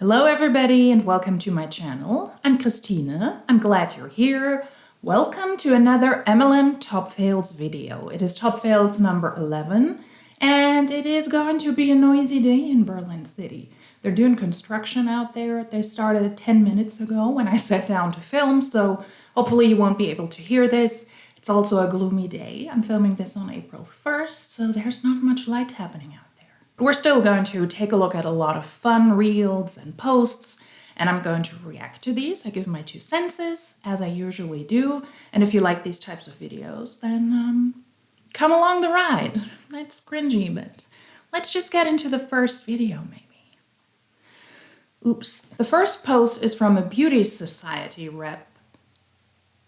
Hello everybody and welcome to my channel. I'm Christine. I'm glad you're here. Welcome to another MLM Top Fails video. It is Top Fails number 11 and it is going to be a noisy day in Berlin City. They're doing construction out there. They started 10 minutes ago when I sat down to film, so hopefully you won't be able to hear this. It's also a gloomy day. I'm filming this on April 1st, so there's not much light happening out there. We're still going to take a look at a lot of fun reels and posts, and I'm going to react to these. I give my 2 cents, as I usually do. And if you like these types of videos, then come along the ride. It's cringy, but let's just get into the first video, maybe. Oops. The first post is from a Beauty Society rep.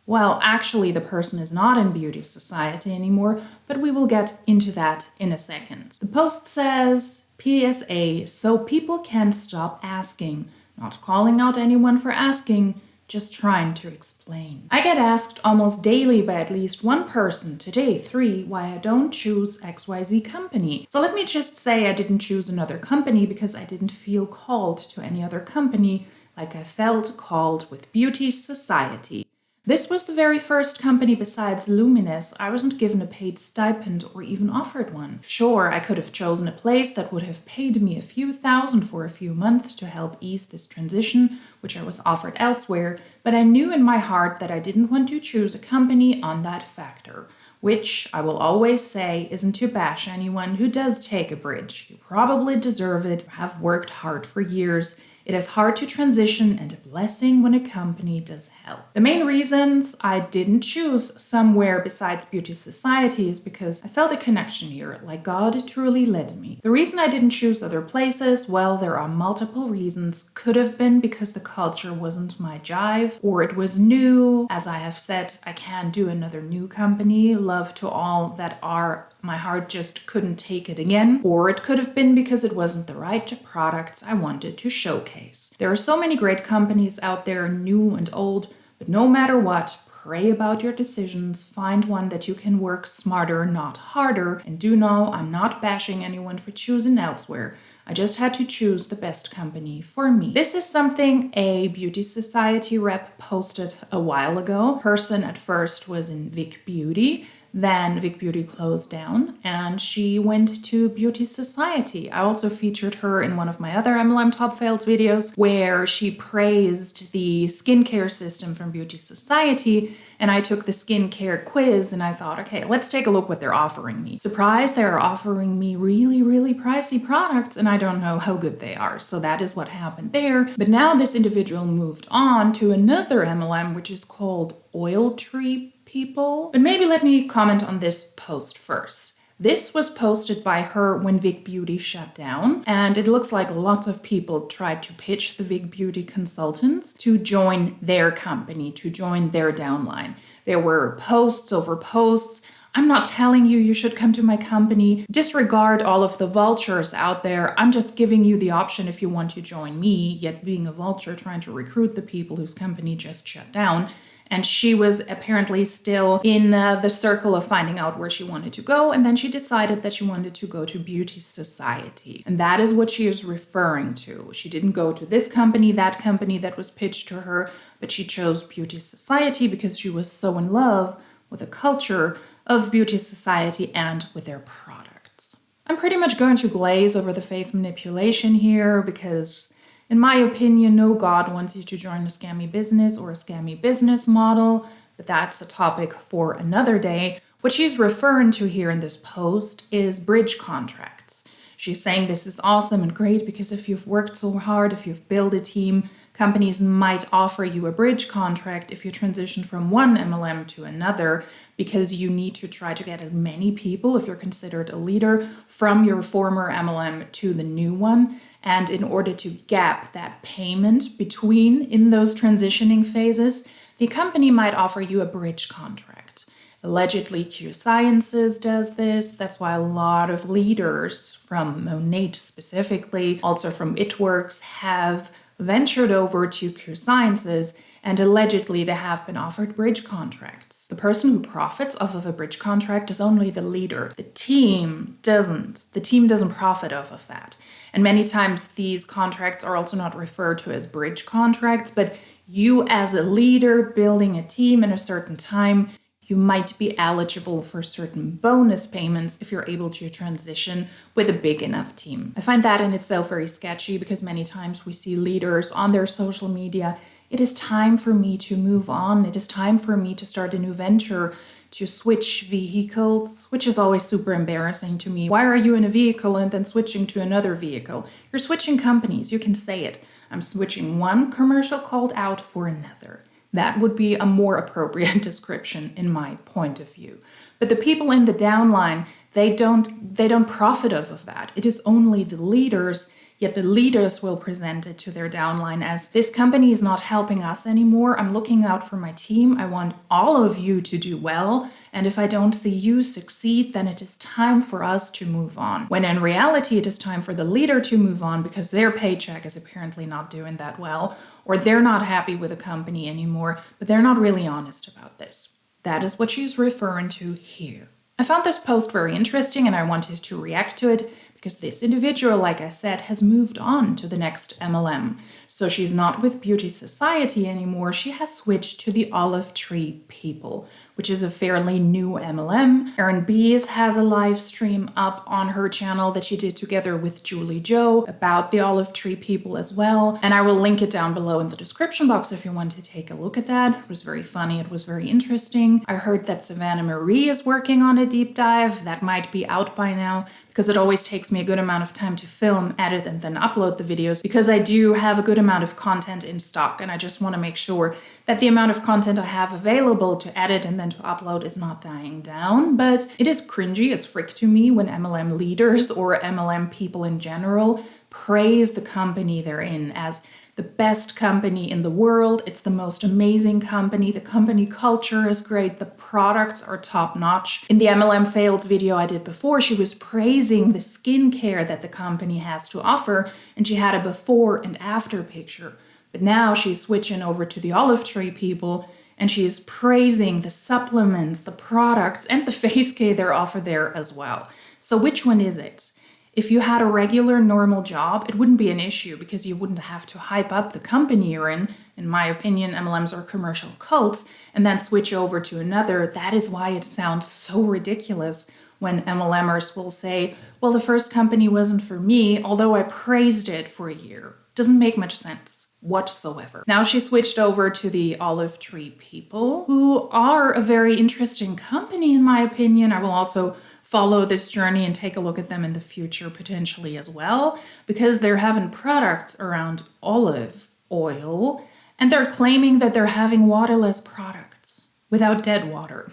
Well, actually, the person is not in Beauty Society anymore, but we will get into that in a second. The post says, PSA, so people can't stop asking. Not calling out anyone for asking, just trying to explain. I get asked almost daily by at least one person, today 3, why I don't choose XYZ company. So let me just say I didn't choose another company because I didn't feel called to any other company like I felt called with Beauty Society. This was the very first company besides Luminous. I wasn't given a paid stipend or even offered one. Sure, I could have chosen a place that would have paid me a few thousand for a few months to help ease this transition, which I was offered elsewhere, but I knew in my heart that I didn't want to choose a company on that factor. Which, I will always say, isn't to bash anyone who does take a bridge. You probably deserve it, have worked hard for years. It is hard to transition and a blessing when a company does help. The main reasons I didn't choose somewhere besides Beauty Society is because I felt a connection here, like God truly led me. The reason I didn't choose other places, well, there are multiple reasons. Could have been because the culture wasn't my jive, or it was new. As I have said, I can't do another new company. Love to all that are. My heart just couldn't take it again. Or it could have been because it wasn't the right products I wanted to showcase. There are so many great companies out there, new and old, but no matter what, pray about your decisions, find one that you can work smarter, not harder, and do know I'm not bashing anyone for choosing elsewhere. I just had to choose the best company for me. This is something a Beauty Society rep posted a while ago. Person at first was in Vic Beauty. Then Vic Beauty closed down and she went to Beauty Society. I also featured her in one of my other MLM Top Fails videos where she praised the skincare system from Beauty Society, and I took the skincare quiz and I thought, okay, let's take a look what they're offering me. Surprise, they're offering me really pricey products and I don't know how good they are. So that is what happened there. But now this individual moved on to another MLM, which is called Oil Tree People. But maybe let me comment on this post first. This was posted by her when Vic Beauty shut down, and it looks like lots of people tried to pitch the Vic Beauty consultants to join their company, to join their downline. There were posts over posts. I'm not telling you you should come to my company. Disregard all of the vultures out there. I'm just giving you the option if you want to join me, yet being a vulture trying to recruit the people whose company just shut down. And she was apparently still in the circle of finding out where she wanted to go. And then she decided that she wanted to go to Beauty Society. And that is what she is referring to. She didn't go to this company, that company that was pitched to her, but she chose Beauty Society because she was so in love with the culture of Beauty Society and with their products. I'm pretty much going to glaze over the faith manipulation here because in my opinion, no God wants you to join a scammy business or a scammy business model, but that's a topic for another day. What she's referring to here in this post is bridge contracts. She's saying this is awesome and great because if you've worked so hard, if you've built a team, companies might offer you a bridge contract if you transition from one MLM to another because you need to try to get as many people, if you're considered a leader, from your former MLM to the new one. And in order to gap that payment between in those transitioning phases, the company might offer you a bridge contract. Allegedly, Q Sciences does this. That's why a lot of leaders from Monat specifically, also from It Works, have ventured over to Q Sciences and allegedly they have been offered bridge contracts. The person who profits off of a bridge contract is only the leader. The team doesn't. The team doesn't profit off of that. And many times these contracts are also not referred to as bridge contracts, but you as a leader building a team in a certain time, you might be eligible for certain bonus payments if you're able to transition with a big enough team. I find that in itself very sketchy because many times we see leaders on their social media. It is time for me to move on. It is time for me to start a new venture, to switch vehicles, which is always super embarrassing to me. Why are you in a vehicle and then switching to another vehicle? You're switching companies. You can say it. I'm switching one commercial called out for another. That would be a more appropriate description in my point of view. But the people in the downline, they don't profit off of that. It is only the leaders, yet the leaders will present it to their downline as, this company is not helping us anymore. I'm looking out for my team. I want all of you to do well. And if I don't see you succeed, then it is time for us to move on. When in reality, it is time for the leader to move on because their paycheck is apparently not doing that well, or they're not happy with the company anymore, but they're not really honest about this. That is what she's referring to here. I found this post very interesting and I wanted to react to it because this individual, like I said, has moved on to the next MLM. So she's not with Beauty Society anymore. She has switched to the Olive Tree People, which is a fairly new MLM. Erin Bees has a live stream up on her channel that she did together with Julie Joe about the Olive Tree People as well. And I will link it down below in the description box if you want to take a look at that. It was very funny. It was very interesting. I heard that Savannah Marie is working on a deep dive. That might be out by now because it always takes me a good amount of time to film, edit, and then upload the videos because I do have a good amount of content in stock and I just want to make sure that the amount of content I have available to edit and then to upload is not dying down. But it is cringy as frick to me when MLM leaders or MLM people in general praise the company they're in as the best company in the world. It's the most amazing company. The company culture is great. The products are top notch. In the MLM fails video I did before, she was praising the skincare that the company has to offer, and she had a before and after picture. But now she's switching over to the Olive Tree People, and she is praising the supplements, the products, and the face care they offer there as well. So which one is it? If you had a regular, normal job, it wouldn't be an issue because you wouldn't have to hype up the company you're in. In my opinion, MLMs are commercial cults, and then switch over to another. That is why it sounds so ridiculous when MLMers will say, well, the first company wasn't for me, although I praised it for a year. Doesn't make much sense whatsoever. Now she switched over to the Olive Tree People, who are a very interesting company in my opinion. I will also follow this journey and take a look at them in the future potentially as well, because they're having products around olive oil and they're claiming that they're having waterless products without dead water,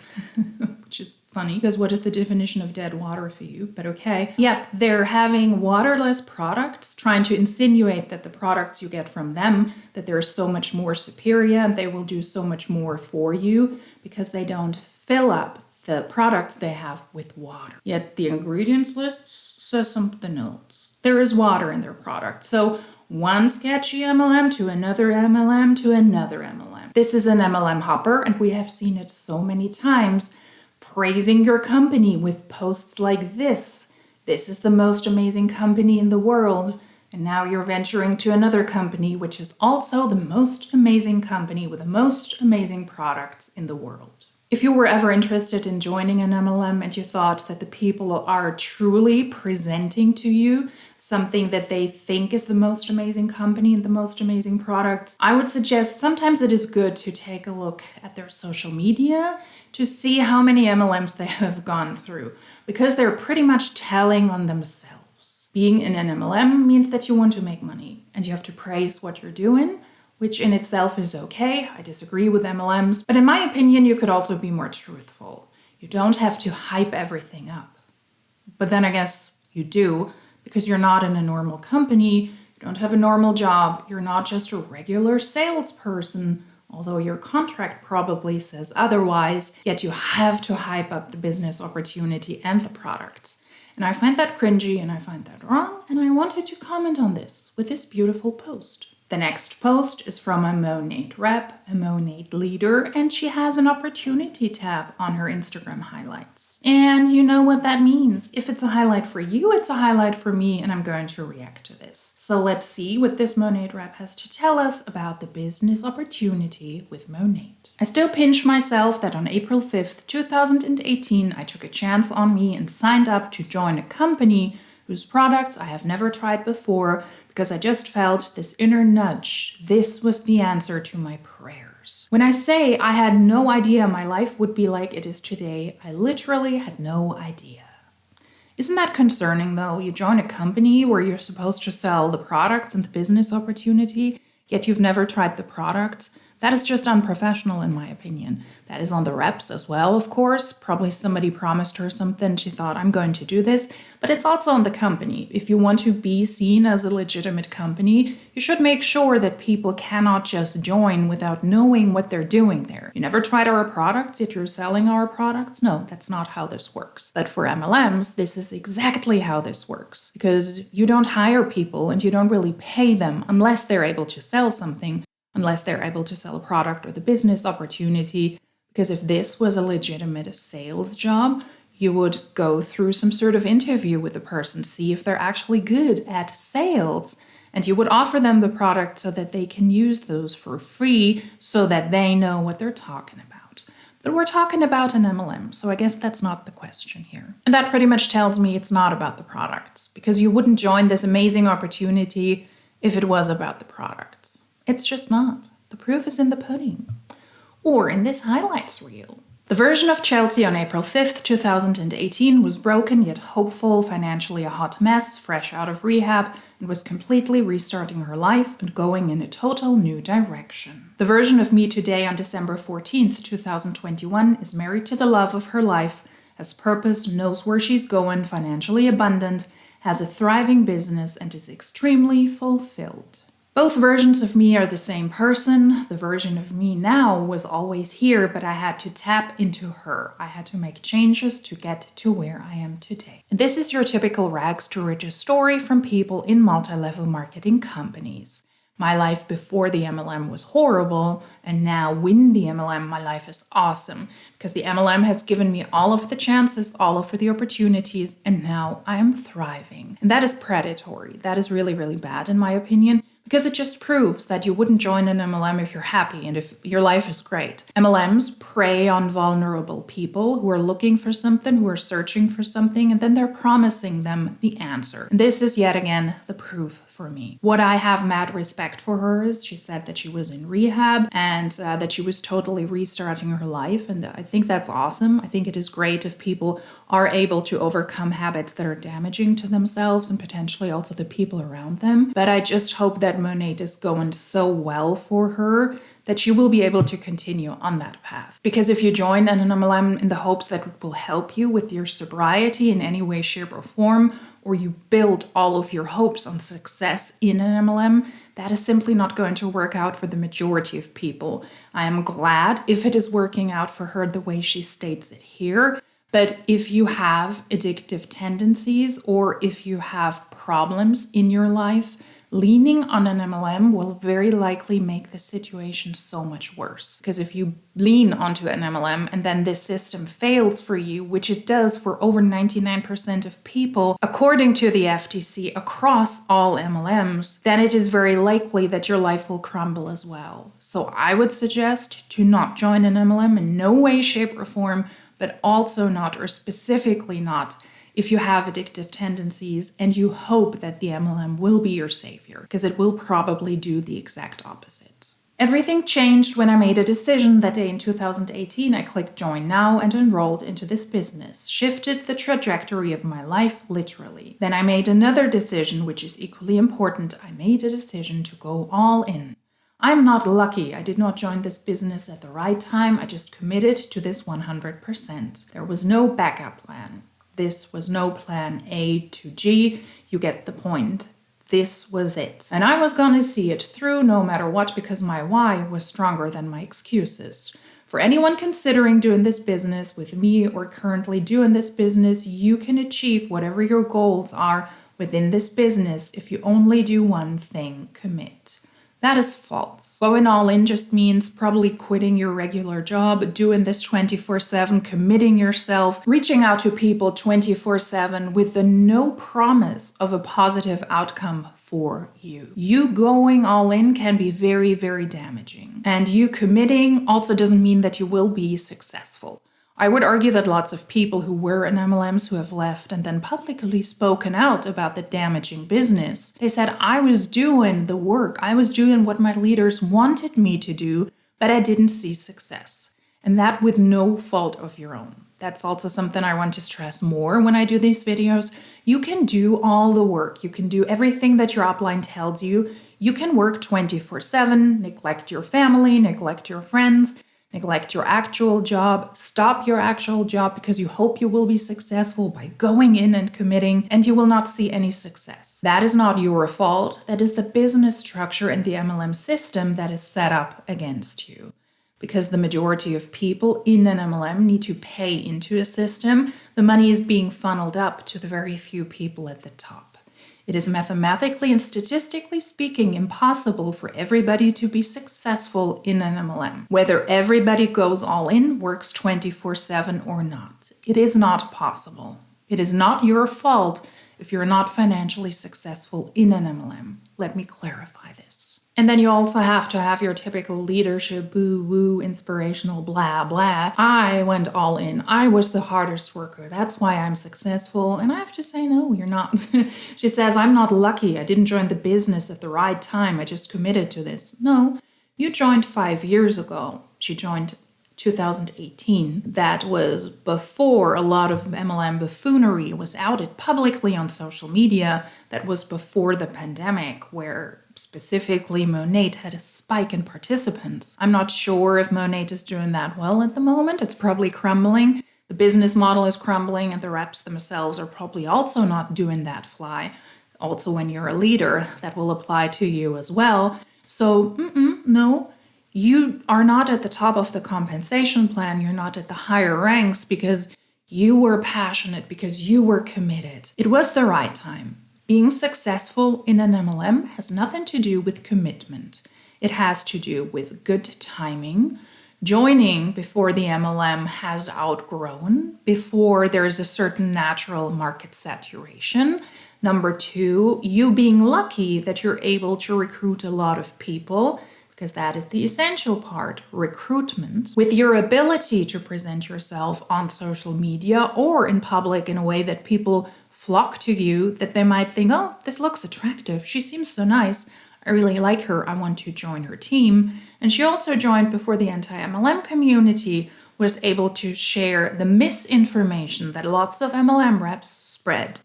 which is funny because what is the definition of dead water for you? But okay. Yeah, they're having waterless products, trying to insinuate that the products you get from them, that they're so much more superior and they will do so much more for you because they don't fill up the products they have with water. Yet the ingredients list says something else. There is water in their product. So one sketchy MLM to another MLM to another MLM. This is an MLM hopper, and we have seen it so many times, praising your company with posts like this. This is the most amazing company in the world. And now you're venturing to another company, which is also the most amazing company with the most amazing products in the world. If you were ever interested in joining an MLM and you thought that the people are truly presenting to you something that they think is the most amazing company and the most amazing products, I would suggest sometimes it is good to take a look at their social media to see how many MLMs they have gone through, because they're pretty much telling on themselves. Being in an MLM means that you want to make money and you have to praise what you're doing, which in itself is okay. I disagree with MLMs, but in my opinion, you could also be more truthful. You don't have to hype everything up. But then I guess you do, because you're not in a normal company, you don't have a normal job, you're not just a regular salesperson, although your contract probably says otherwise, yet you have to hype up the business opportunity and the products. And I find that cringy and I find that wrong, and I wanted to comment on this with this beautiful post. The next post is from a Monat rep, a Monat leader, and she has an opportunity tab on her Instagram highlights. And you know what that means. If it's a highlight for you, it's a highlight for me, and I'm going to react to this. So let's see what this Monat rep has to tell us about the business opportunity with Monat. I still pinch myself that on April 5th, 2018, I took a chance on me and signed up to join a company whose products I have never tried before because I just felt this inner nudge. This was the answer to my prayers. When I say I had no idea my life would be like it is today, I literally had no idea. Isn't that concerning though? You join a company where you're supposed to sell the products and the business opportunity, yet you've never tried the products. That is just unprofessional in my opinion. That is on the reps as well, of course. Probably somebody promised her something. She thought, I'm going to do this. But it's also on the company. If you want to be seen as a legitimate company, you should make sure that people cannot just join without knowing what they're doing there. You never tried our products, yet you're selling our products? No, that's not how this works. But for MLMs, this is exactly how this works. Because you don't hire people and you don't really pay them unless they're able to sell something, unless they're able to sell a product or the business opportunity. Because if this was a legitimate sales job, you would go through some sort of interview with the person, see if they're actually good at sales, and you would offer them the product so that they can use those for free so that they know what they're talking about. But we're talking about an MLM, so I guess that's not the question here. And that pretty much tells me it's not about the products, because you wouldn't join this amazing opportunity if it was about the products. It's just not. The proof is in the pudding. Or in this highlights reel. The version of Chelsea on April 5th, 2018 was broken yet hopeful, financially a hot mess, fresh out of rehab, and was completely restarting her life and going in a total new direction. The version of me today on December 14th, 2021 is married to the love of her life, has purpose, knows where she's going, financially abundant, has a thriving business, and is extremely fulfilled. Both versions of me are the same person. The version of me now was always here, but I had to tap into her. I had to make changes to get to where I am today. And this is your typical rags to riches story from people in multi-level marketing companies. My life before the MLM was horrible, and now with the MLM, my life is awesome because the MLM has given me all of the chances, all of the opportunities, and now I am thriving. And that is predatory. That is really, really bad in my opinion. Because it just proves that you wouldn't join an MLM if you're happy and if your life is great. MLMs prey on vulnerable people who are looking for something, who are searching for something, and then they're promising them the answer. And this is yet again the proof for me. What I have mad respect for her is she said that she was in rehab and that she was totally restarting her life. And I think that's awesome. I think it is great if people are able to overcome habits that are damaging to themselves and potentially also the people around them. But I just hope that Monat is going so well for her that she will be able to continue on that path. Because if you join an MLM in the hopes that it will help you with your sobriety in any way, shape, or form, or you build all of your hopes on success in an MLM, that is simply not going to work out for the majority of people. I am glad if it is working out for her the way she states it here. But if you have addictive tendencies or if you have problems in your life, leaning on an MLM will very likely make the situation so much worse. Because if you lean onto an MLM and then this system fails for you, which it does for over 99% of people, according to the FTC across all MLMs, then it is very likely that your life will crumble as well. So I would suggest to not join an MLM in no way, shape, or form, but also not, or specifically not, if you have addictive tendencies and you hope that the MLM will be your savior, because it will probably do the exact opposite. Everything changed when I made a decision that day in 2018. I clicked join now and enrolled into this business, shifted the trajectory of my life literally. Then I made another decision, which is equally important. I made a decision to go all in. I'm not lucky. I did not join this business at the right time. I just committed to this 100%. There was no backup plan. This was no plan A to G. You get the point. This was it. And I was gonna see it through no matter what because my why was stronger than my excuses. For anyone considering doing this business with me or currently doing this business, you can achieve whatever your goals are within this business if you only do one thing: commit. That is false. Going all in just means probably quitting your regular job, doing this 24/7, committing yourself, reaching out to people 24/7 with the no promise of a positive outcome for you. You going all in can be very, very damaging. And you committing also doesn't mean that you will be successful. I would argue that lots of people who were in MLMs who have left and then publicly spoken out about the damaging business, they said, I was doing the work, I was doing what my leaders wanted me to do, but I didn't see success. And that with no fault of your own. That's also something I want to stress more when I do these videos. You can do all the work. You can do everything that your upline tells you. You can work 24/7, neglect your family, neglect your friends, neglect your actual job, stop your actual job because you hope you will be successful by going in and committing, and you will not see any success. That is not your fault. That is the business structure and the MLM system that is set up against you. Because the majority of people in an MLM need to pay into a system, the money is being funneled up to the very few people at the top. It is mathematically and statistically speaking impossible for everybody to be successful in an MLM. Whether everybody goes all in, works 24/7 or not. It is not possible. It is not your fault if you're not financially successful in an MLM. Let me clarify this. And then you also have to have your typical leadership, boo-woo, inspirational, blah, blah. I went all in. I was the hardest worker. That's why I'm successful. And I have to say, no, you're not. She says, I'm not lucky. I didn't join the business at the right time. I just committed to this. No, you joined 5 years ago. She joined 2018. That was before a lot of MLM buffoonery was outed publicly on social media. That was before the pandemic, where specifically Monat had a spike in participants. I'm not sure if Monat is doing that well at the moment. It's probably crumbling. The business model is crumbling, and the reps themselves are probably also not doing that fly. Also, when you're a leader, that will apply to you as well. So, no. You are not at the top of the compensation plan. You're not at the higher ranks because you were passionate, because you were committed. It was the right time. Being successful in an MLM has nothing to do with commitment. It has to do with good timing, joining before the MLM has outgrown, before there is a certain natural market saturation. Number 2, you being lucky that you're able to recruit a lot of people, because that is the essential part, recruitment, with your ability to present yourself on social media or in public in a way that people flock to you, that they might think, oh, this looks attractive. She seems so nice. I really like her. I want to join her team. And she also joined before the anti-MLM community was able to share the misinformation that lots of MLM reps spread.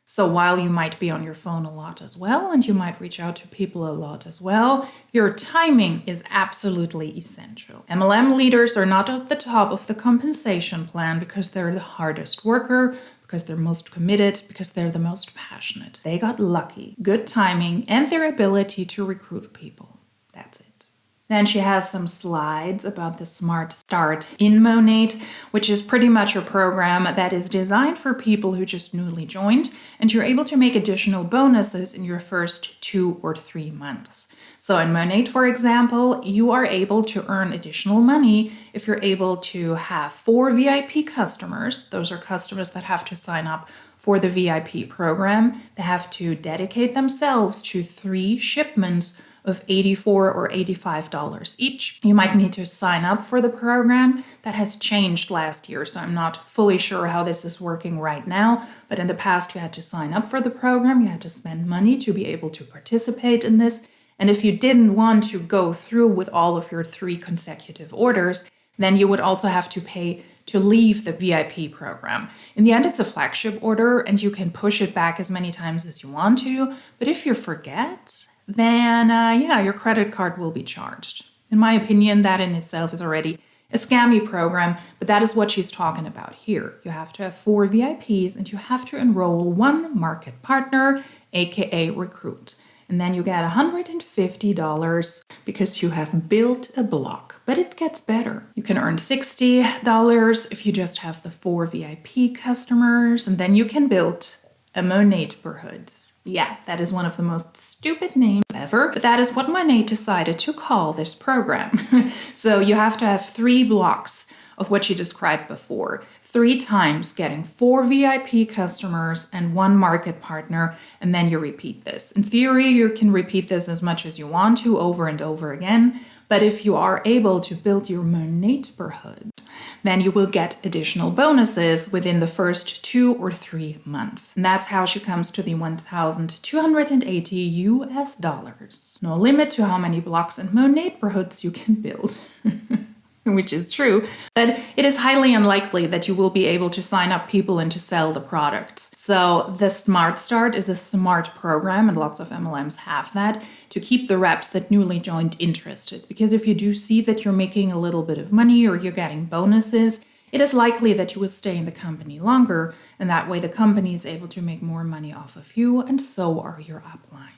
So while you might be on your phone a lot as well, and you might reach out to people a lot as well, your timing is absolutely essential. MLM leaders are not at the top of the compensation plan because they're the hardest worker, because they're most committed, because they're the most passionate. They got lucky, good timing, and their ability to recruit people. That's it. Then she has some slides about the Smart Start in Monat, which is pretty much a program that is designed for people who just newly joined, and you're able to make additional bonuses in your first 2 or 3 months. So in Monat, for example, you are able to earn additional money if you're able to have 4 VIP customers. Those are customers that have to sign up for the VIP program. They have to dedicate themselves to 3 shipments of $84 or $85 each. You might need to sign up for the program. That has changed last year, so I'm not fully sure how this is working right now. But in the past, you had to sign up for the program. You had to spend money to be able to participate in this. And if you didn't want to go through with all of your 3 consecutive orders, then you would also have to pay to leave the VIP program. In the end, it's a flagship order, and you can push it back as many times as you want to. But if you forget, then your credit card will be charged. In my opinion, that in itself is already a scammy program, but that is what she's talking about here. You have to have 4 VIPs and you have to enroll 1 market partner, aka recruit. And then you get $150 because you have built a block. But it gets better. You can earn $60 if you just have the 4 VIP customers, and then you can build a Monat neighborhood. Yeah, that is one of the most stupid names ever, but that is what Monat decided to call this program. So you have to have 3 blocks of what she described before. 3 times getting 4 VIP customers and 1 market partner, and then you repeat this. In theory, you can repeat this as much as you want to over and over again, but if you are able to build your Monatperhood, then you will get additional bonuses within the first 2 or 3 months. And that's how she comes to the $1,280. No limit to how many blocks and Monatperhoods you can build. Which is true, but it is highly unlikely that you will be able to sign up people and to sell the products. So the Smart Start is a smart program, and lots of MLMs have that, to keep the reps that newly joined interested. Because if you do see that you're making a little bit of money or you're getting bonuses, it is likely that you will stay in the company longer, and that way the company is able to make more money off of you, and so are your uplines.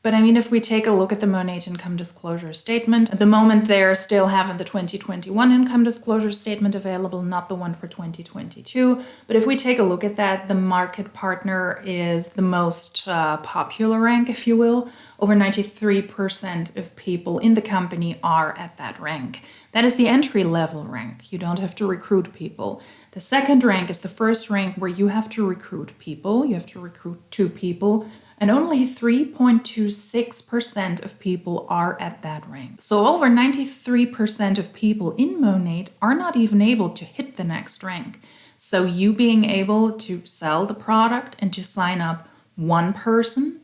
But I mean, if we take a look at the Monat income disclosure statement, at the moment they're still having the 2021 income disclosure statement available, not the one for 2022. But if we take a look at that, the market partner is the most popular rank, if you will. Over 93% of people in the company are at that rank. That is the entry level rank. You don't have to recruit people. The second rank is the first rank where you have to recruit people. You have to recruit 2 people. And only 3.26% of people are at that rank. So over 93% of people in Monat are not even able to hit the next rank. So you being able to sell the product and to sign up 1 person,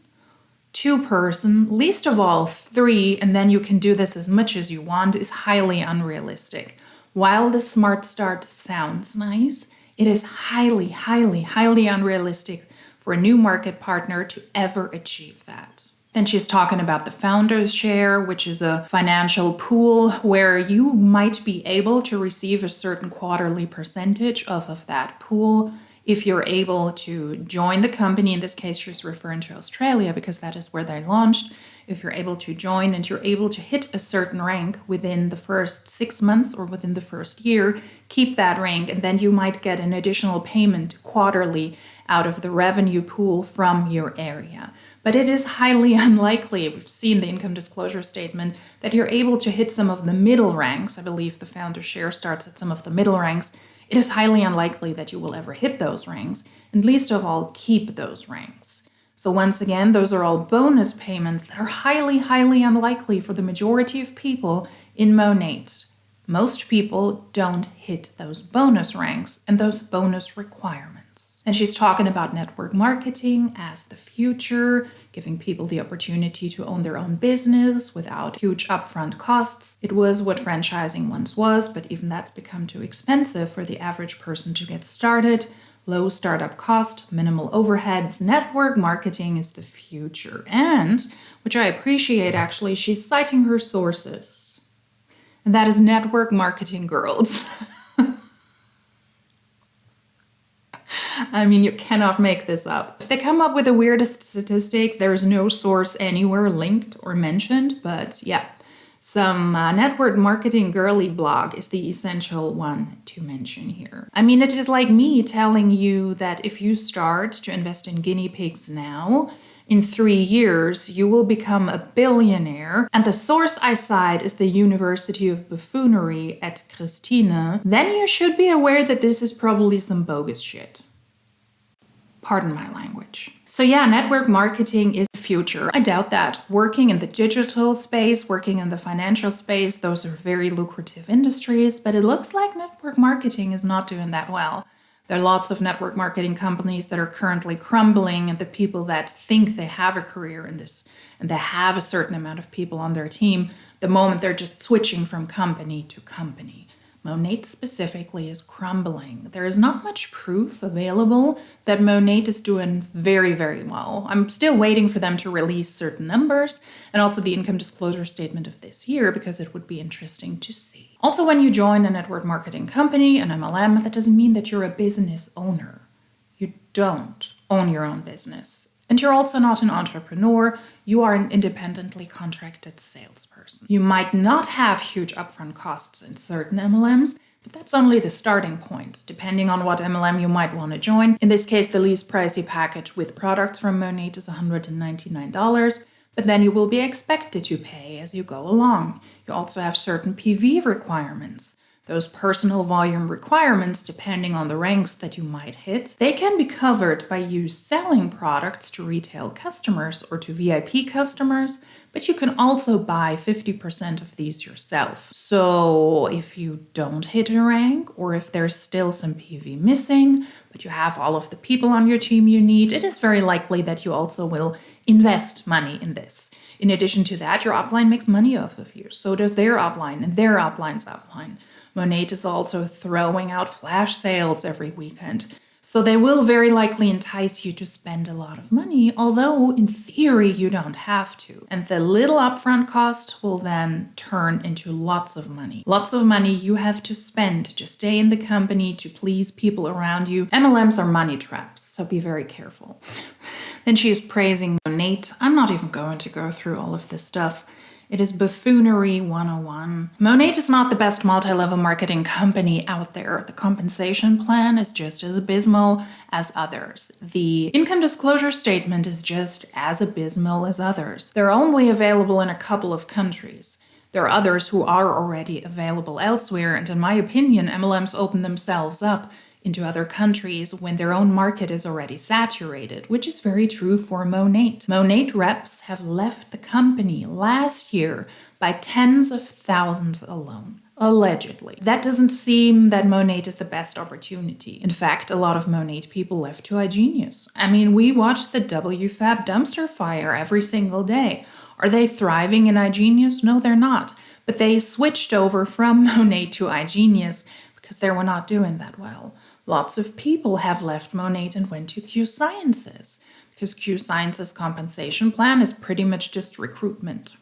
2 person, least of all 3, and then you can do this as much as you want, is highly unrealistic. While the Smart Start sounds nice, it is highly, highly, highly unrealistic for a new market partner to ever achieve that. Then she's talking about the founder's share, which is a financial pool where you might be able to receive a certain quarterly percentage of that pool if you're able to join the company. In this case, she's referring to Australia because that is where they launched. If you're able to join and you're able to hit a certain rank within the first 6 months or within the first year, keep that rank, and then you might get an additional payment quarterly out of the revenue pool from your area. But it is highly unlikely, we've seen the income disclosure statement, that you're able to hit some of the middle ranks. I believe the founder share starts at some of the middle ranks. It is highly unlikely that you will ever hit those ranks, and least of all, keep those ranks. So once again, those are all bonus payments that are highly, highly unlikely for the majority of people in Monat. Most people don't hit those bonus ranks and those bonus requirements. And she's talking about network marketing as the future, giving people the opportunity to own their own business without huge upfront costs. It was what franchising once was, but even that's become too expensive for the average person to get started. Low startup cost, minimal overheads, network marketing is the future. And, which I appreciate actually, she's citing her sources. And that is Network Marketing Girls. I mean, you cannot make this up. If they come up with the weirdest statistics, there's no source anywhere linked or mentioned, but yeah. Some network marketing girly blog is the essential one to mention here. I mean, it is like me telling you that if you start to invest in guinea pigs now, in 3 years, you will become a billionaire. And the source I cite is the University of Buffoonery at Christine. Then you should be aware that this is probably some bogus shit. Pardon my language. So yeah, network marketing is the future. I doubt that. Working in the digital space, working in the financial space, those are very lucrative industries, but it looks like network marketing is not doing that well. There are lots of network marketing companies that are currently crumbling, and the people that think they have a career in this and they have a certain amount of people on their team, the moment they're just switching from company to company. Monat specifically is crumbling. There is not much proof available that Monat is doing very, very well. I'm still waiting for them to release certain numbers and also the income disclosure statement of this year because it would be interesting to see. Also, when you join a network marketing company, an MLM, that doesn't mean that you're a business owner. You don't own your own business. And you're also not an entrepreneur, you are an independently contracted salesperson. You might not have huge upfront costs in certain MLMs, But that's only the starting point, depending on what MLM you might want to join. In this case, the least pricey package with products from Monat is $199, but then you will be expected to pay as you go along. You also have certain PV requirements. Those personal volume requirements, depending on the ranks that you might hit, they can be covered by you selling products to retail customers or to VIP customers, but you can also buy 50% of these yourself. So if you don't hit a rank, or if there's still some PV missing, but you have all of the people on your team you need, it is very likely that you also will invest money in this. In addition to that, your upline makes money off of you. So does their upline and their upline's upline. Monat is also throwing out flash sales every weekend. So they will very likely entice you to spend a lot of money, although in theory you don't have to. And the little upfront cost will then turn into lots of money. Lots of money you have to spend to stay in the company, to please people around you. MLMs are money traps, so be very careful. Then she is praising Monat. I'm not even going to go through all of this stuff. It is buffoonery 101. Monat is not the best multi-level marketing company out there. The compensation plan is just as abysmal as others. The income disclosure statement is just as abysmal as others. They're only available in a couple of countries. There are others who are already available elsewhere, and in my opinion, MLMs open themselves up into other countries when their own market is already saturated, which is very true for Monat. Monat reps have left the company last year by tens of thousands alone, allegedly. That doesn't seem that Monat is the best opportunity. In fact, a lot of Monat people left to iGenius. I mean, we watch the WFAB dumpster fire every single day. Are they thriving in iGenius? No, they're not. But they switched over from Monat to iGenius because they were not doing that well. Lots of people have left Monat and went to Q Sciences because Q Sciences' compensation plan is pretty much just recruitment.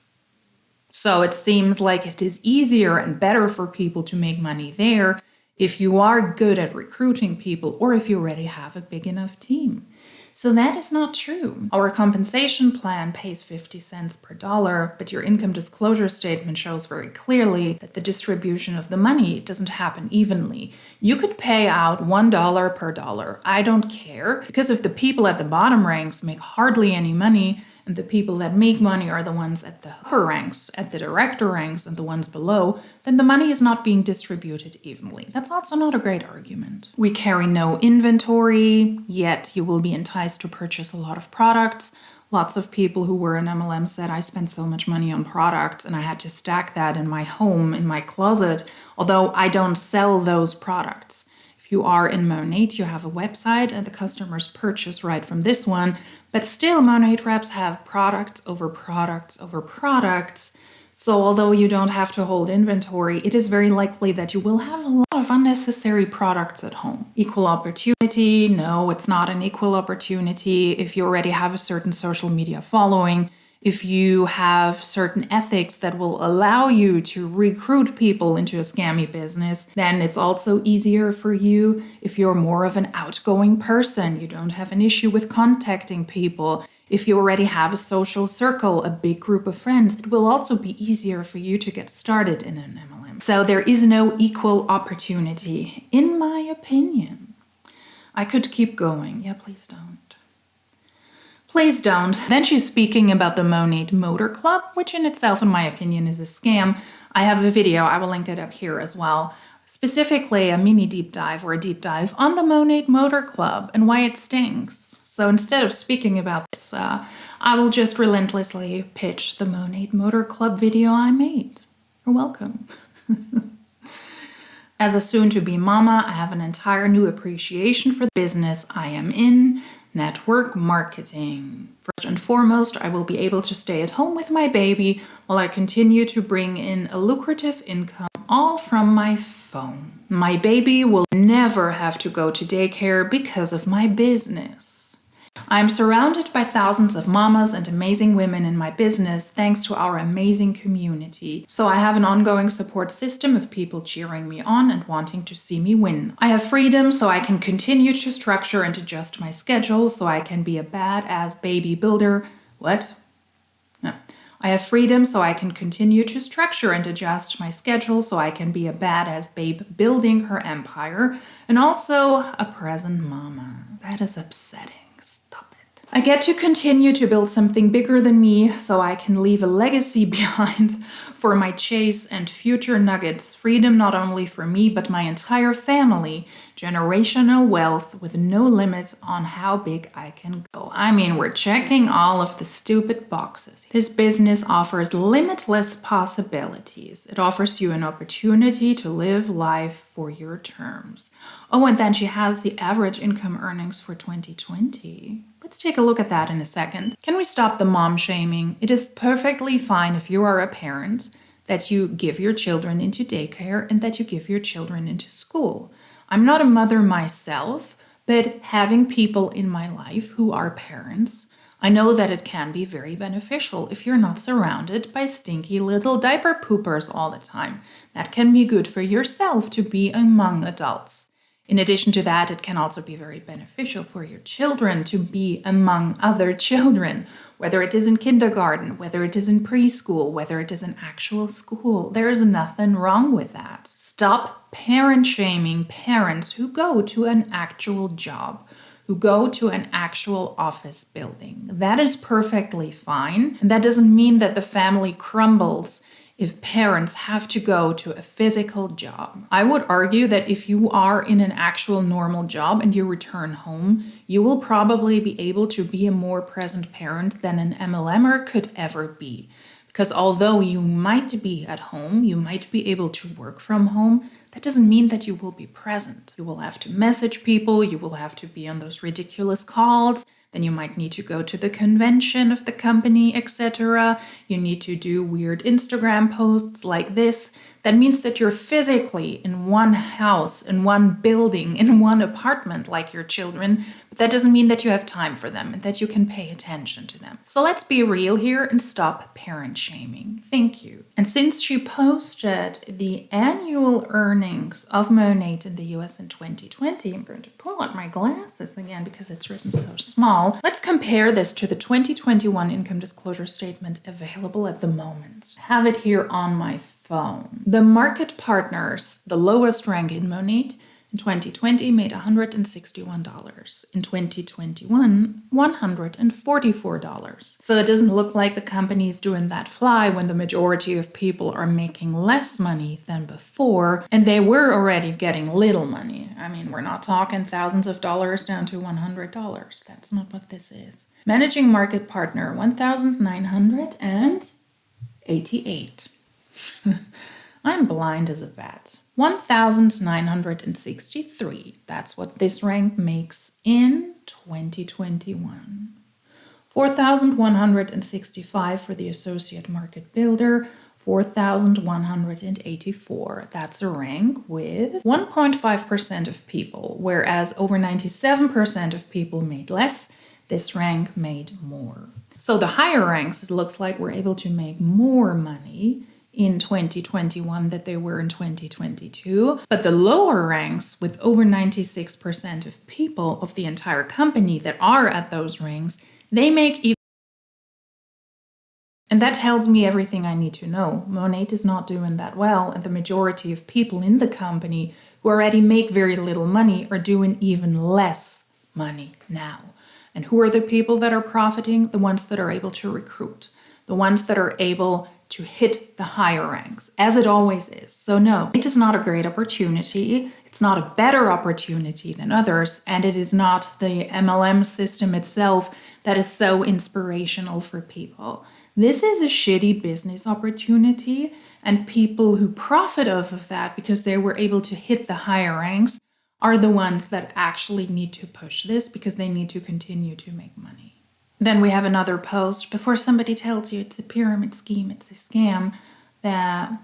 So it seems like it is easier and better for people to make money there if you are good at recruiting people or if you already have a big enough team. So that is not true. Our compensation plan pays 50 cents per dollar, but your income disclosure statement shows very clearly that the distribution of the money doesn't happen evenly. You could pay out $1 per dollar. I don't care, because if the people at the bottom ranks make hardly any money, and the people that make money are the ones at the upper ranks, at the director ranks, and the ones below, then the money is not being distributed evenly. That's also not a great argument. We carry no inventory, yet you will be enticed to purchase a lot of products. Lots of people who were in MLM said, I spent so much money on products and I had to stack that in my home, in my closet, although I don't sell those products. If you are in Monat, you have a website and the customers purchase right from this one, but still Monat reps have products over products over products. So although you don't have to hold inventory, it is very likely that you will have a lot of unnecessary products at home. Equal opportunity? No, it's not an equal opportunity. If you already have a certain social media following, if you have certain ethics that will allow you to recruit people into a scammy business, then it's also easier for you. If you're more of an outgoing person, you don't have an issue with contacting people. If you already have a social circle, a big group of friends, it will also be easier for you to get started in an MLM. So there is no equal opportunity, in my opinion. I could keep going. Yeah, please don't. Please don't. Then she's speaking about the Monat Motor Club, which in itself, in my opinion, is a scam. I have a video, I will link it up here as well. Specifically a mini deep dive or a deep dive on the Monat Motor Club and why it stinks. So instead of speaking about this, I will just relentlessly pitch the Monat Motor Club video I made. You're welcome. As a soon-to-be mama, I have an entire new appreciation for the business I am in. Network marketing. First and foremost, I will be able to stay at home with my baby while I continue to bring in a lucrative income, all from my phone. My baby will never have to go to daycare because of my business. I'm surrounded by thousands of mamas and amazing women in my business thanks to our amazing community. So I have an ongoing support system of people cheering me on and wanting to see me win. I have freedom so I can continue to structure and adjust my schedule so I can be a badass baby builder. What? No. I have freedom so I can continue to structure and adjust my schedule so I can be a badass babe building her empire and also a present mama. That is upsetting. Stop it. I get to continue to build something bigger than me so I can leave a legacy behind for my chase and future nuggets. Freedom not only for me but my entire family. Generational wealth with no limit on how big I can go. I mean, we're checking all of the stupid boxes. This business offers limitless possibilities. It offers you an opportunity to live life for your terms. Oh, and then she has the average income earnings for 2020. Let's take a look at that in a second. Can we stop the mom shaming? It is perfectly fine if you are a parent that you give your children into daycare and that you give your children into school. I'm not a mother myself, but having people in my life who are parents, I know that it can be very beneficial if you're not surrounded by stinky little diaper poopers all the time. That can be good for yourself to be among adults. In addition to that, it can also be very beneficial for your children to be among other children, whether it is in kindergarten, whether it is in preschool, whether it is in actual school. There is nothing wrong with that. Stop parent shaming parents who go to an actual job, who go to an actual office building. That is perfectly fine. And that doesn't mean that the family crumbles if parents have to go to a physical job. I would argue that if you are in an actual normal job and you return home, you will probably be able to be a more present parent than an MLMer could ever be. Because although you might be at home, you might be able to work from home, that doesn't mean that you will be present. You will have to message people, you will have to be on those ridiculous calls, then you might need to go to the convention of the company, etc. You need to do weird Instagram posts like this. That means that you're physically in one house, in one building, in one apartment like your children, but that doesn't mean that you have time for them and that you can pay attention to them. So let's be real here and stop parent shaming. Thank you. And since she posted the annual earnings of Monat in the US in 2020, I'm going to pull out my glasses again because it's written so small. Let's compare this to the 2021 income disclosure statement available at the moment. I have it here on my phone. The market partners, the lowest rank in Monat, in 2020 made $161. In 2021, $144. So it doesn't look like the company is doing that fly when the majority of people are making less money than before, and they were already getting little money. I mean, we're not talking thousands of dollars down to $100. That's not what this is. Managing market partner, 1,988. I'm blind as a bat. 1,963. That's what this rank makes in 2021. 4,165 for the associate market builder. 4,184. That's a rank with 1.5% of people, whereas over 97% of people made less. This rank made more. So the higher ranks, it looks like, were able to make more money in 2021 that they were in 2022. But the lower ranks, with over 96% of people of the entire company that are at those ranks, they make even. And that tells me everything I need to know. Monat is not doing that well, and the majority of people in the company who already make very little money are doing even less money now. And who are the people that are profiting? The ones that are able to recruit, the ones that are able to hit the higher ranks, as it always is. So no, it is not a great opportunity. It's not a better opportunity than others, and it is not the MLM system itself that is so inspirational for people. This is a shitty business opportunity, and people who profit off of that because they were able to hit the higher ranks are the ones that actually need to push this because they need to continue to make money. Then we have another post before somebody tells you it's a pyramid scheme, it's a scam, that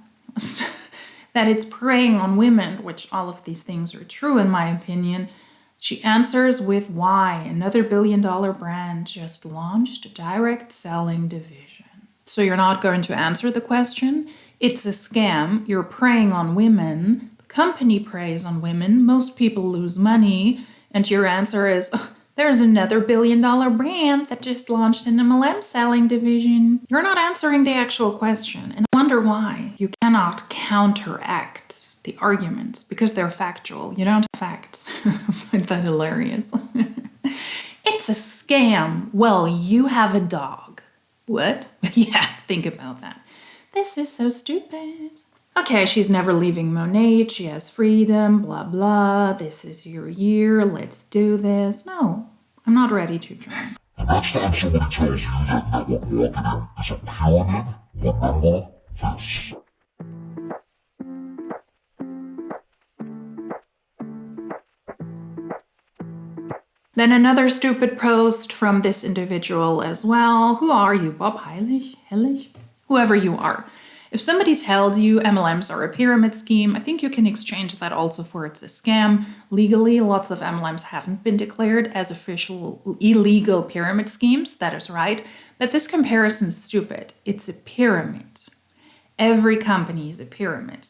it's preying on women, which all of these things are true in my opinion. She answers with why another billion-dollar brand just launched a direct selling division. So you're not going to answer the question? It's a scam. You're preying on women. The company preys on women. Most people lose money. And your answer is, There's another billion-dollar brand that just launched an MLM selling division. You're not answering the actual question, and I wonder why. You cannot counteract the arguments because they're factual. You don't have facts. I find that hilarious. It's a scam. Well, you have a dog. What? Yeah, think about that. This is so stupid. Okay, she's never leaving Monat. She has freedom, blah, blah. This is your year. Let's do this. No, I'm not ready to join. The next time somebody tells you that network marketing is a pyramid, remember this. Then another stupid post from this individual as well. Who are you? Bob Heilig? Whoever you are. If somebody tells you MLMs are a pyramid scheme, I think you can exchange that also for it's a scam. Legally, lots of MLMs haven't been declared as official illegal pyramid schemes. That is right. But this comparison is stupid. It's a pyramid. Every company is a pyramid.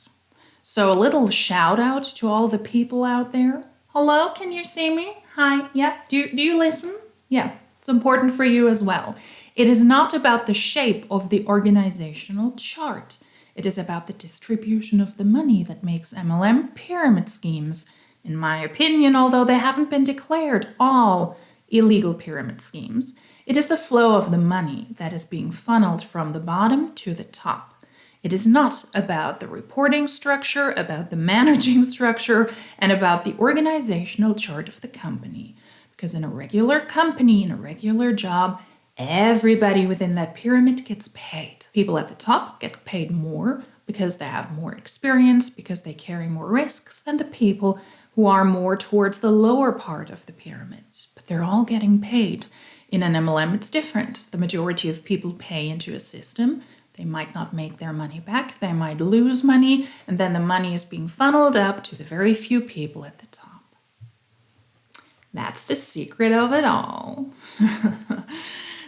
So a little shout out to all the people out there. Hello, can you see me? Hi, yeah, do you listen? Yeah, it's important for you as well. It is not about the shape of the organizational chart. It is about the distribution of the money that makes MLM pyramid schemes. In my opinion, although they haven't been declared all illegal pyramid schemes, it is the flow of the money that is being funneled from the bottom to the top. It is not about the reporting structure, about the managing structure, and about the organizational chart of the company. Because in a regular company, in a regular job, everybody within that pyramid gets paid. People at the top get paid more because they have more experience, because they carry more risks than the people who are more towards the lower part of the pyramid. But they're all getting paid. In an MLM, it's different. The majority of people pay into a system. They might not make their money back, they might lose money, and then the money is being funneled up to the very few people at the top. That's the secret of it all.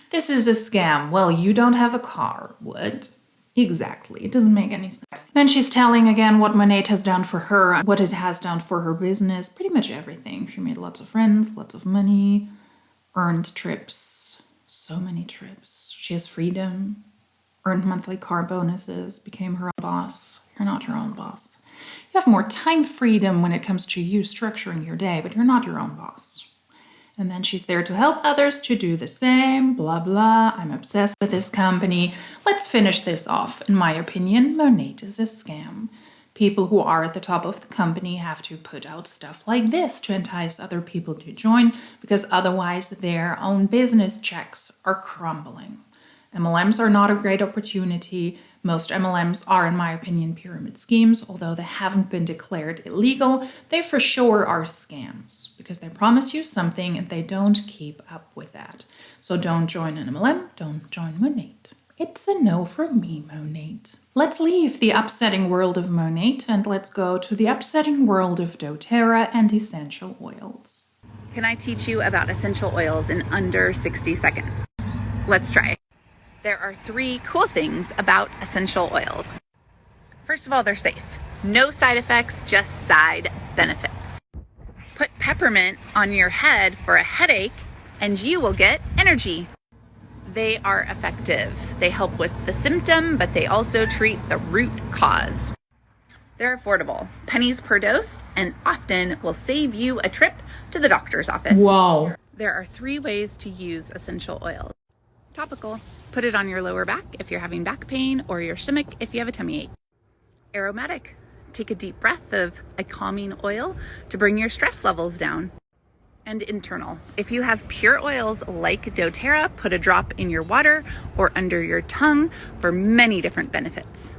This is a scam. Well, you don't have a car. What? Exactly. It doesn't make any sense. Then she's telling again what Monat has done for her, what it has done for her business, pretty much everything. She made lots of friends, lots of money, earned trips, so many trips. She has freedom. Earned monthly car bonuses, became her own boss. You're not your own boss. You have more time freedom when it comes to you structuring your day, but you're not your own boss. And then she's there to help others to do the same, blah, blah. I'm obsessed with this company. Let's finish this off. In my opinion, Monat is a scam. People who are at the top of the company have to put out stuff like this to entice other people to join, because otherwise their own business checks are crumbling. MLMs are not a great opportunity. Most MLMs are, in my opinion, pyramid schemes. Although they haven't been declared illegal, they for sure are scams because they promise you something and they don't keep up with that. So don't join an MLM, don't join Monat. It's a no from me, Monat. Let's leave the upsetting world of Monat and let's go to the upsetting world of Doterra and essential oils. Can I teach you about essential oils in under 60 seconds? Let's try. There are 3 cool things about essential oils. First of all, they're safe. No side effects, just side benefits. Put peppermint on your head for a headache and you will get energy. They are effective. They help with the symptom, but they also treat the root cause. They're affordable, pennies per dose, and often will save you a trip to the doctor's office. Wow. There are 3 ways to use essential oils. Topical. Put it on your lower back if you're having back pain, or your stomach if you have a tummy ache. Aromatic. Take a deep breath of a calming oil to bring your stress levels down. And internal. If you have pure oils like Doterra, put a drop in your water or under your tongue for many different benefits.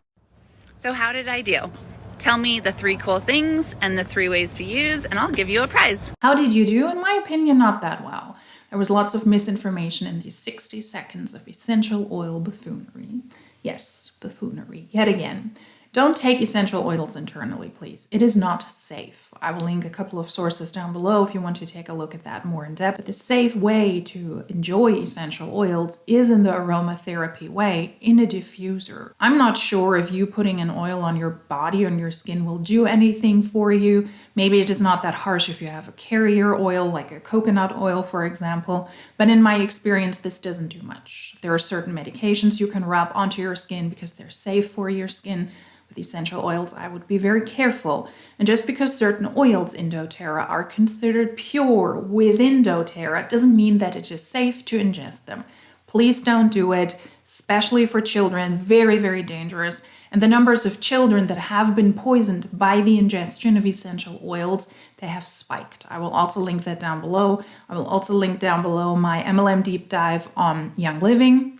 So how did I do? Tell me the 3 cool things and the 3 ways to use, and I'll give you a prize. How did you do? In my opinion, not that well. There was lots of misinformation in these 60 seconds of essential oil buffoonery. Yes, buffoonery, yet again. Don't take essential oils internally, please. It is not safe. I will link a couple of sources down below if you want to take a look at that more in depth. But the safe way to enjoy essential oils is in the aromatherapy way, in a diffuser. I'm not sure if you putting an oil on your body, on your skin, will do anything for you. Maybe it is not that harsh if you have a carrier oil, like a coconut oil, for example. But in my experience, this doesn't do much. There are certain medications you can rub onto your skin because they're safe for your skin. With essential oils, I would be very careful. And just because certain oils in Doterra are considered pure within Doterra doesn't mean that it is safe to ingest them. Please don't do it, especially for children. Very, very dangerous. And the numbers of children that have been poisoned by the ingestion of essential oils, they have spiked. I will also link that down below. I will also link down below my MLM deep dive on Young Living.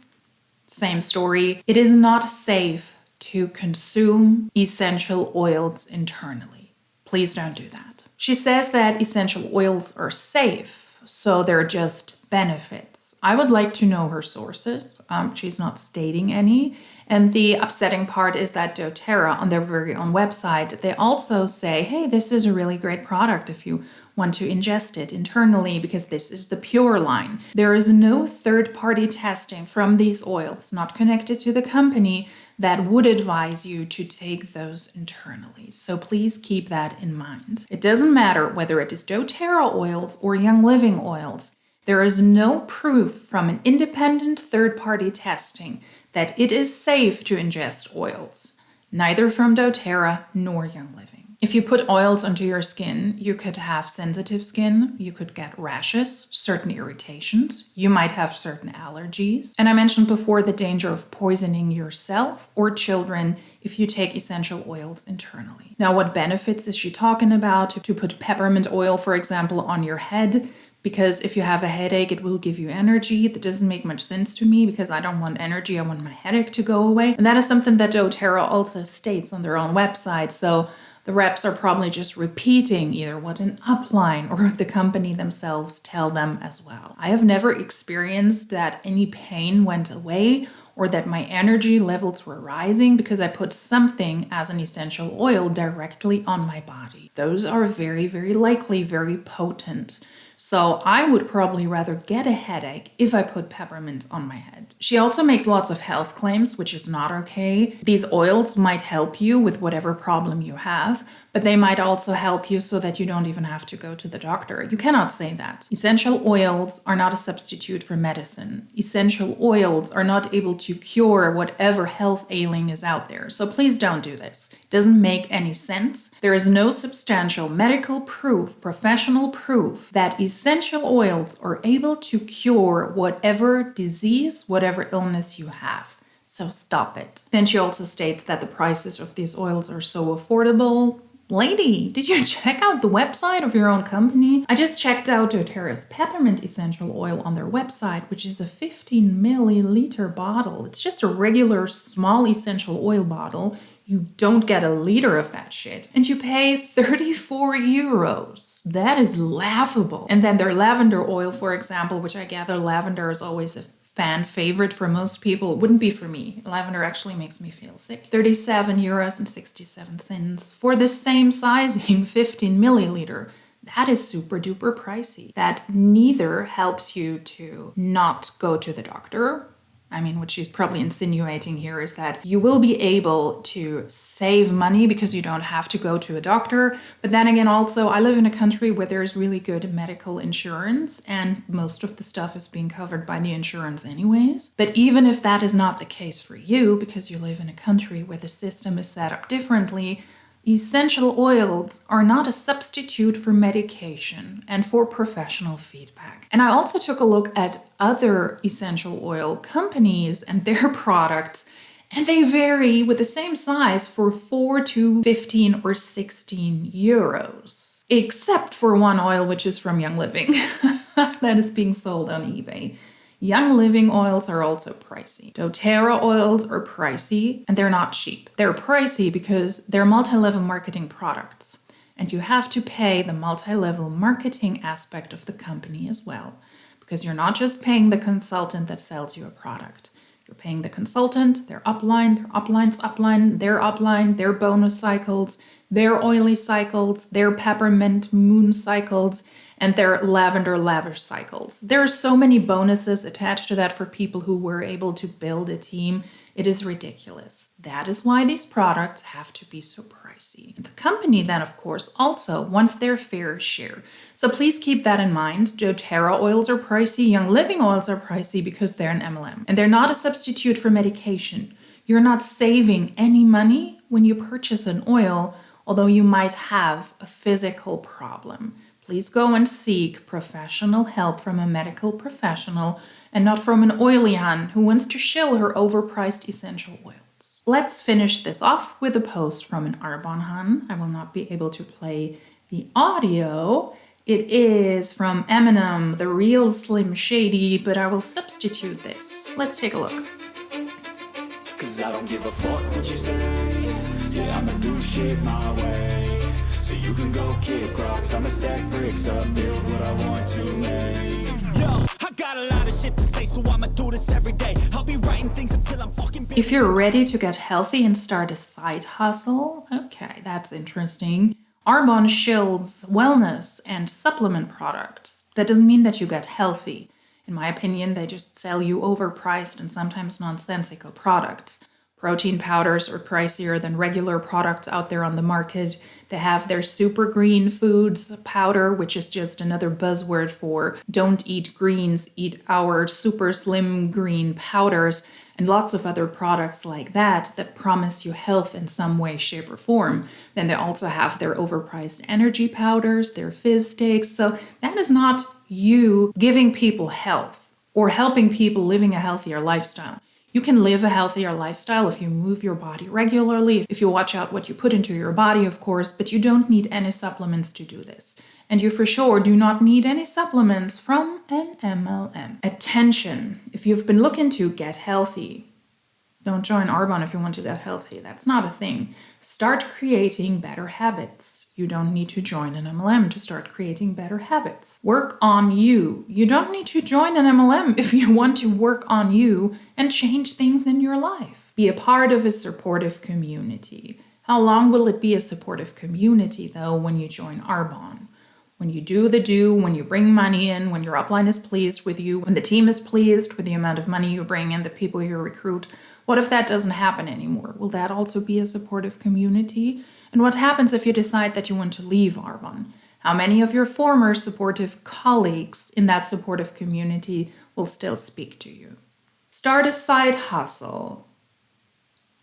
Same story. It is not safe to consume essential oils internally. Please don't do that. She says that essential oils are safe, so they're just benefits. I would like to know her sources. She's not stating any. And the upsetting part is that Doterra, on their very own website, they also say, hey, this is a really great product if you want to ingest it internally because this is the pure line. There is no third-party testing from these oils, not connected to the company, that would advise you to take those internally. So please keep that in mind. It doesn't matter whether it is Doterra oils or Young Living oils. There is no proof from an independent third-party testing that it is safe to ingest oils, neither from Doterra nor Young Living. If you put oils onto your skin, you could have sensitive skin, you could get rashes, certain irritations, you might have certain allergies. And I mentioned before the danger of poisoning yourself or children if you take essential oils internally. Now, what benefits is she talking about? To put peppermint oil, for example, on your head, because if you have a headache, it will give you energy. That doesn't make much sense to me because I don't want energy. I want my headache to go away. And that is something that Doterra also states on their own website. So the reps are probably just repeating either what an upline or the company themselves tell them as well. I have never experienced that any pain went away or that my energy levels were rising because I put something as an essential oil directly on my body. Those are very, very likely very potent. So I would probably rather get a headache if I put peppermint on my head. She also makes lots of health claims, which is not okay. These oils might help you with whatever problem you have, but they might also help you so that you don't even have to go to the doctor. You cannot say that. Essential oils are not a substitute for medicine. Essential oils are not able to cure whatever health ailing is out there. So please don't do this. It doesn't make any sense. There is no substantial medical proof, professional proof that essential oils are able to cure whatever disease, whatever illness you have. So stop it. Then she also states that the prices of these oils are so affordable. Lady, did you check out the website of your own company? I just checked out Doterra's peppermint essential oil on their website, which is a 15 milliliter bottle. It's just a regular small essential oil bottle. You don't get a liter of that shit. And you pay 34 euros. That is laughable. And then their lavender oil, for example, which I gather lavender is always a fan favorite for most people. It wouldn't be for me. Lavender actually makes me feel sick. 37 euros and 67 cents for the same sizing, 15 milliliter. That is super duper pricey. That neither helps you to not go to the doctor. I mean, what she's probably insinuating here is that you will be able to save money because you don't have to go to a doctor. But then again, also, I live in a country where there's really good medical insurance and most of the stuff is being covered by the insurance anyways. But even if that is not the case for you, because you live in a country where the system is set up differently, essential oils are not a substitute for medication and for professional feedback. And I also took a look at other essential oil companies and their products, and they vary with the same size for 4 to 15 or 16 euros. Except for one oil, which is from Young Living, that is being sold on eBay. Young Living oils are also pricey. Doterra oils are pricey and they're not cheap. They're pricey because they're multi-level marketing products and you have to pay the multi-level marketing aspect of the company as well because you're not just paying the consultant that sells you a product. You're paying the consultant, their upline, their upline's upline, their upline, their bonus cycles, their oily cycles, their peppermint moon cycles, and their lavender lavish cycles. There are so many bonuses attached to that for people who were able to build a team. It is ridiculous. That is why these products have to be so pricey. And the company then, of course, also wants their fair share. So please keep that in mind. Doterra oils are pricey, Young Living oils are pricey because they're an MLM. And they're not a substitute for medication. You're not saving any money when you purchase an oil, although you might have a physical problem. Please go and seek professional help from a medical professional and not from an oily hun who wants to shill her overpriced essential oils. Let's finish this off with a post from an Arbonne hun. I will not be able to play the audio. It is from MLM, the real Slim Shady, but I will substitute this. Let's take a look. Cause I don't give a fuck what you say. Yeah, I'ma do shit my way. So you can go kick rocks, I'ma stack bricks up, build what I want to make. Yo, I got a lot of shit to say, so I'ma do this every day. I'll be writing things until I'm fucking big. If you're ready to get healthy and start a side hustle, okay, that's interesting. Arbonne shills wellness and supplement products. That doesn't mean that you get healthy. In my opinion, they just sell you overpriced and sometimes nonsensical products. Protein powders are pricier than regular products out there on the market. They have their super green foods powder, which is just another buzzword for don't eat greens, eat our super slim green powders, and lots of other products like that that promise you health in some way, shape, or form. Then they also have their overpriced energy powders, their fizz sticks. So that is not you giving people health or helping people living a healthier lifestyle. You can live a healthier lifestyle if you move your body regularly, if you watch out what you put into your body, of course, but you don't need any supplements to do this. And you for sure do not need any supplements from an MLM. Attention, if you've been looking to get healthy, don't join Arbonne if you want to get healthy. That's not a thing. Start creating better habits. You don't need to join an MLM to start creating better habits. Work on you. You don't need to join an MLM if you want to work on you and change things in your life. Be a part of a supportive community. How long will it be a supportive community, though, when you join Arbonne? When you do the do, when you bring money in, when your upline is pleased with you, when the team is pleased with the amount of money you bring in, the people you recruit. What if that doesn't happen anymore? Will that also be a supportive community? And what happens if you decide that you want to leave Arbonne? How many of your former supportive colleagues in that supportive community will still speak to you? Start a side hustle.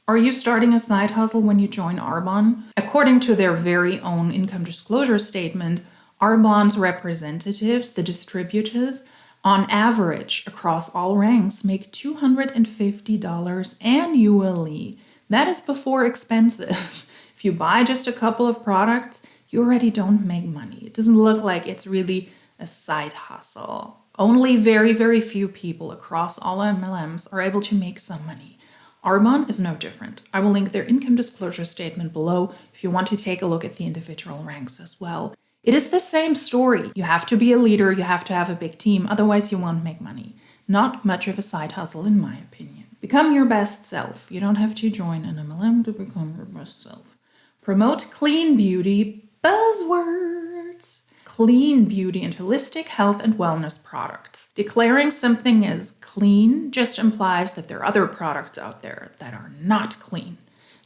Are you starting a side hustle when you join Arbonne? According to their very own income disclosure statement, Arbonne's representatives, the distributors, on average across all ranks make $250 annually. That is before expenses. If you buy just a couple of products, you already don't make money. It doesn't look like it's really a side hustle. Only very, very few people across all MLMs are able to make some money. Arbonne is no different. I will link their income disclosure statement below if you want to take a look at the individual ranks as well. It is the same story. You have to be a leader, you have to have a big team, otherwise you won't make money. Not much of a side hustle in my opinion. Become your best self. You don't have to join an MLM to become your best self. Promote clean beauty buzzwords. Clean beauty and holistic health and wellness products. Declaring something as clean just implies that there are other products out there that are not clean.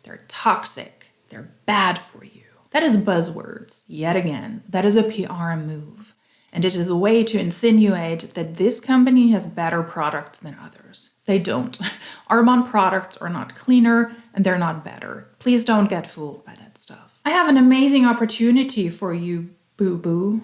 They're toxic. They're bad for you. That is buzzwords, yet again. That is a PR move. And it is a way to insinuate that this company has better products than others. They don't. Arbonne products are not cleaner and they're not better. Please don't get fooled by that stuff. I have an amazing opportunity for you, boo-boo.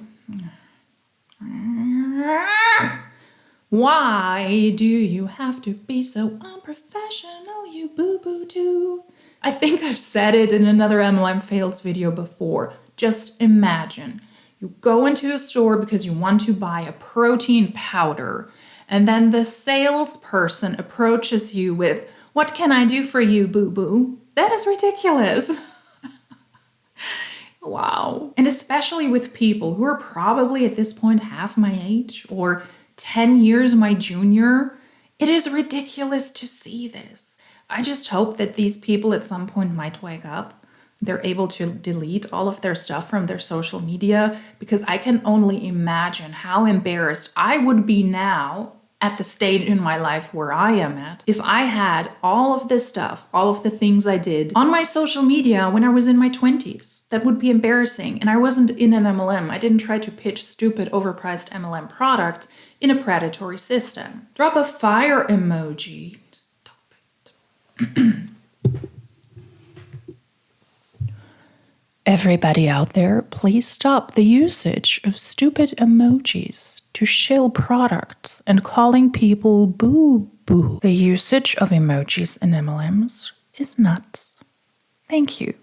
Why do you have to be so unprofessional, you boo-boo too? I think I've said it in another MLM fails video before. Just imagine. You go into a store because you want to buy a protein powder, and then the salesperson approaches you with, "What can I do for you, boo-boo?" That is ridiculous. Wow. And especially with people who are probably at this point half my age or 10 years my junior, It is ridiculous to see this. I just hope that these people at some point might wake up. They're able to delete all of their stuff from their social media, because I can only imagine how embarrassed I would be now at the stage in my life where I am at if I had all of this stuff, all of the things I did on my social media when I was in my 20s. That would be embarrassing. And I wasn't in an MLM. I didn't try to pitch stupid, overpriced MLM products in a predatory system. Drop a fire emoji. Stop it. Everybody out there, please stop the usage of stupid emojis to shill products and calling people boo-boo. The usage of emojis in MLMs is nuts. Thank you.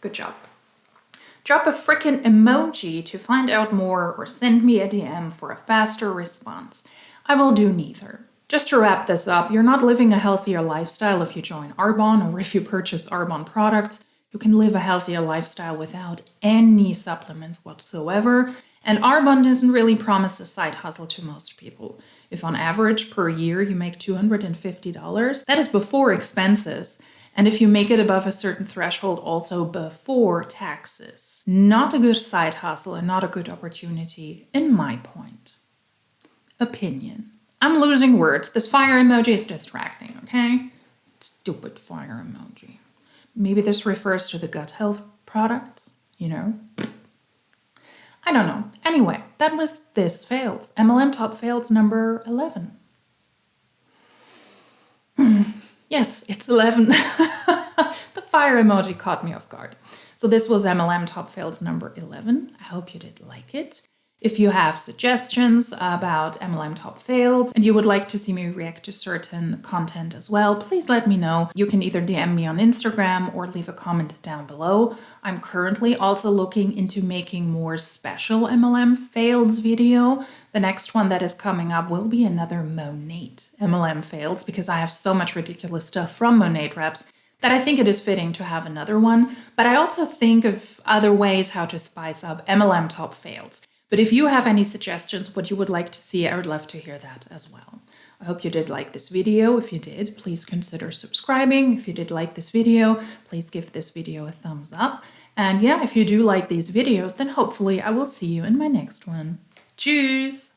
Good job. Drop a frickin' emoji to find out more or send me a DM for a faster response. I will do neither. Just to wrap this up, you're not living a healthier lifestyle if you join Arbonne or if you purchase Arbonne products. You can live a healthier lifestyle without any supplements whatsoever. And Arbonne doesn't really promise a side hustle to most people. If on average per year you make $250, that is before expenses. And if you make it above a certain threshold, also before taxes. Not a good side hustle and not a good opportunity, in my point. Opinion. I'm losing words. This fire emoji is distracting, okay? Stupid fire emoji. Maybe this refers to the gut health products, you know? I don't know. Anyway, that was This Fails. MLM Top Fails number 11. Yes, it's 11. The fire emoji caught me off guard. So this was MLM Top Fails number 11. I hope you did like it. If you have suggestions about MLM Top Fails and you would like to see me react to certain content as well, please let me know. You can either DM me on Instagram or leave a comment down below. I'm currently also looking into making more special MLM Fails video. The next one that is coming up will be another Monat MLM Fails, because I have so much ridiculous stuff from Monat reps that I think it is fitting to have another one. But I also think of other ways how to spice up MLM Top Fails. But if you have any suggestions, what you would like to see, I would love to hear that as well. I hope you did like this video. If you did, please consider subscribing. If you did like this video, please give this video a thumbs up. And yeah, if you do like these videos, then hopefully I will see you in my next one. Tschüss!